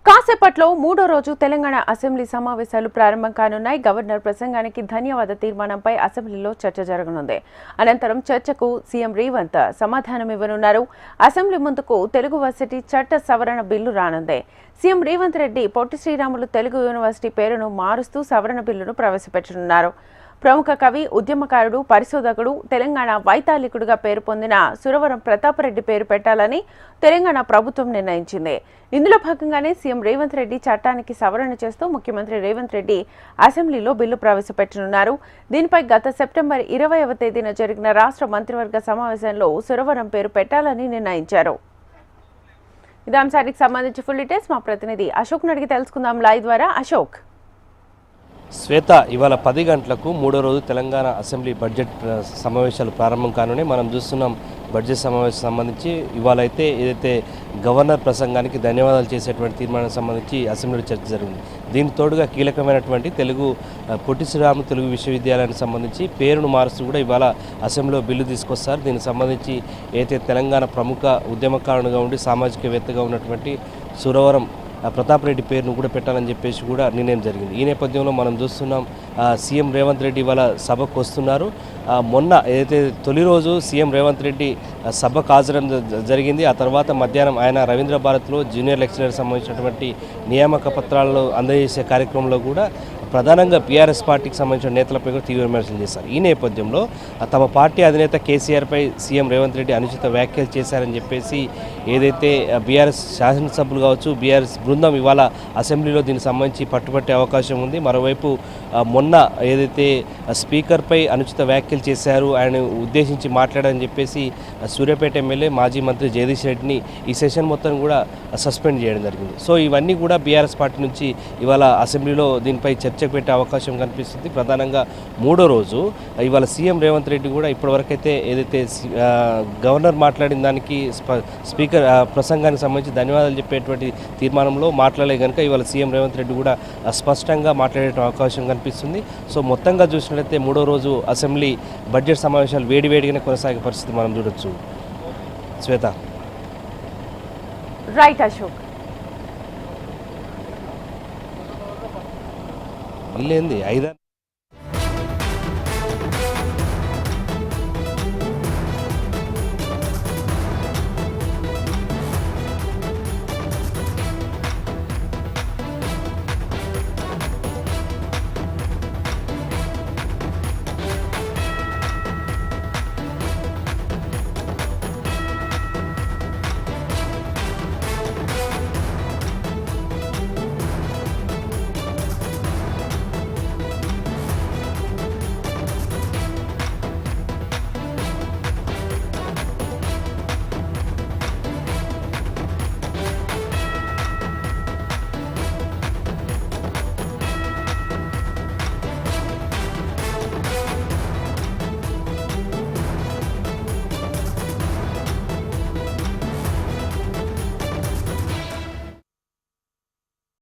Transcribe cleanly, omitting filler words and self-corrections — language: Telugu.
కాసేపట్లో మూడో రోజు తెలంగాణ అసెంబ్లీ సమావేశాలు ప్రారంభం కానున్నాయి. గవర్నర్ ప్రసంగానికి ధన్యవాద తీర్మానంపై అసెంబ్లీలో చర్చ జరగనుంది. అనంతరం చర్చకు సీఎం రేవంత్ సమాధానమివ్వనున్నారు. అసెంబ్లీ ముందుకు తెలుగు వర్సిటీ చట్ట సవరణ బిల్లు రానుంది. సీఎం రేవంత్ రెడ్డి పొట్టి శ్రీరాములు తెలుగు యూనివర్సిటీ పేరును మారుస్తూ సవరణ బిల్లును ప్రవేశపెట్టనున్నారు. ప్రముఖ కవి, ఉద్యమకారుడు, పరిశోధకుడు, తెలంగాణ వైతాళికుడిగా పేరు పొందిన సురవరం ప్రతాపరెడ్డి పేరు పెట్టాలని తెలంగాణ ప్రభుత్వం నిర్ణయించింది. ఇందులో భాగంగానే సీఎం రేవంత్ రెడ్డి చట్టానికి సవరణ చేస్తూ ముఖ్యమంత్రి రేవంత్ రెడ్డి అసెంబ్లీలో బిల్లు ప్రవేశపెట్టనున్నారు. దీనిపై గత సెప్టెంబర్ 20వ తేదీన జరిగిన రాష్ట్ర మంత్రివర్గ సమావేశంలో సురవరం పేరు పెట్టాలని నిర్ణయించారు. ఇదే అంశానికి సంబంధించి ఫుల్ డీటెయిల్స్ మా ప్రతినిధి అశోక్ అడిగి తెలుసుకుందాం లైవ్ ద్వారా. అశోక్, శ్వేత, ఇవాళ 10 గంటలకు మూడో రోజు తెలంగాణ అసెంబ్లీ బడ్జెట్ సమావేశాలు ప్రారంభం కానున్నాయి. మనం చూస్తున్నాం బడ్జెట్ సమావేశం సంబంధించి ఇవాళ అయితే ఏదైతే గవర్నర్ ప్రసంగానికి ధన్యవాదాలు చేసేటువంటి తీర్మానానికి సంబంధించి అసెంబ్లీలో చర్చ జరిగింది. దీనికి తోడుగా కీలకమైనటువంటి పొట్టి శ్రీరాములు తెలుగు విశ్వవిద్యాలయానికి సంబంధించి పేరును మారుస్తూ కూడా ఇవాళ అసెంబ్లీలో బిల్లు తీసుకొస్తారు. దీనికి సంబంధించి అయితే తెలంగాణ ప్రముఖ ఉద్యమకారునిగా ఉండి సామాజికవేత్తగా ఉన్నటువంటి సురవరం ప్రతాపరెడ్డి పేరును కూడా పెట్టాలని చెప్పేసి కూడా నిర్ణయం జరిగింది. ఈ నేపథ్యంలో మనం చూస్తున్నాం సీఎం రేవంత్ రెడ్డి ఇవాళ సభకు వస్తున్నారు. మొన్న ఏదైతే తొలి రోజు సీఎం రేవంత్ రెడ్డి సభకు హాజరం జరిగింది. ఆ తర్వాత మధ్యాహ్నం ఆయన రవీంద్ర భారత్లో జూనియర్ లెక్చరర్ సంబంధించినటువంటి నియామక పత్రాలను అందజేసే కార్యక్రమంలో కూడా ప్రధానంగా బీఆర్ఎస్ పార్టీకి సంబంధించిన నేతలపై కూడా తీవ్ర విమర్శలు చేశారు. ఈ నేపథ్యంలో తమ పార్టీ అధినేత కేసీఆర్పై సీఎం రేవంత్ రెడ్డి అనుచిత వ్యాఖ్యలు చేశారని చెప్పేసి ఏదైతే బీఆర్ఎస్ శాసనసభ్యులు కావచ్చు, బీఆర్ఎస్ బృందం ఇవాళ అసెంబ్లీలో దీనికి సంబంధించి పట్టుబట్టే అవకాశం ఉంది. మరోవైపు మొన్న ఏదైతే స్పీకర్పై అనుచిత వ్యాఖ్యలు చేశారు, ఆయన ఉద్దేశించి మాట్లాడారని చెప్పేసి సూర్యాపేట ఎమ్మెల్యే మాజీ మంత్రి జగదీష్ రెడ్డిని ఈ సెషన్ మొత్తం కూడా సస్పెండ్ చేయడం జరిగింది. సో ఇవన్నీ కూడా బీఆర్ఎస్ పార్టీ నుంచి ఇవాళ అసెంబ్లీలో దీనిపై చర్చకు పెట్టే అవకాశం కనిపిస్తుంది. ప్రధానంగా మూడో రోజు ఇవాళ సీఎం రేవంత్ రెడ్డి కూడా ఇప్పటివరకైతే ఏదైతే గవర్నర్ మాట్లాడిన దానికి స్పీకర్ ప్రసంగానికి సంబంధించి ధన్యవాదాలు చెప్పేటువంటి తీర్మానంలో మాట్లాడలే కనుక ఇవాళ సీఎం రేవంత్ రెడ్డి కూడా స్పష్టంగా మాట్లాడే అవకాశం కనిపిస్తుంది. సో మొత్తంగా చూసినట్లయితే మూడో రోజు అసెంబ్లీ బడ్జెట్ సమావేశాలు వేడివేడిగానే కొనసాగే పరిస్థితి మనం చూడొచ్చు. శ్వేత. రైట్ అశోక్. ఇల్లేంది 5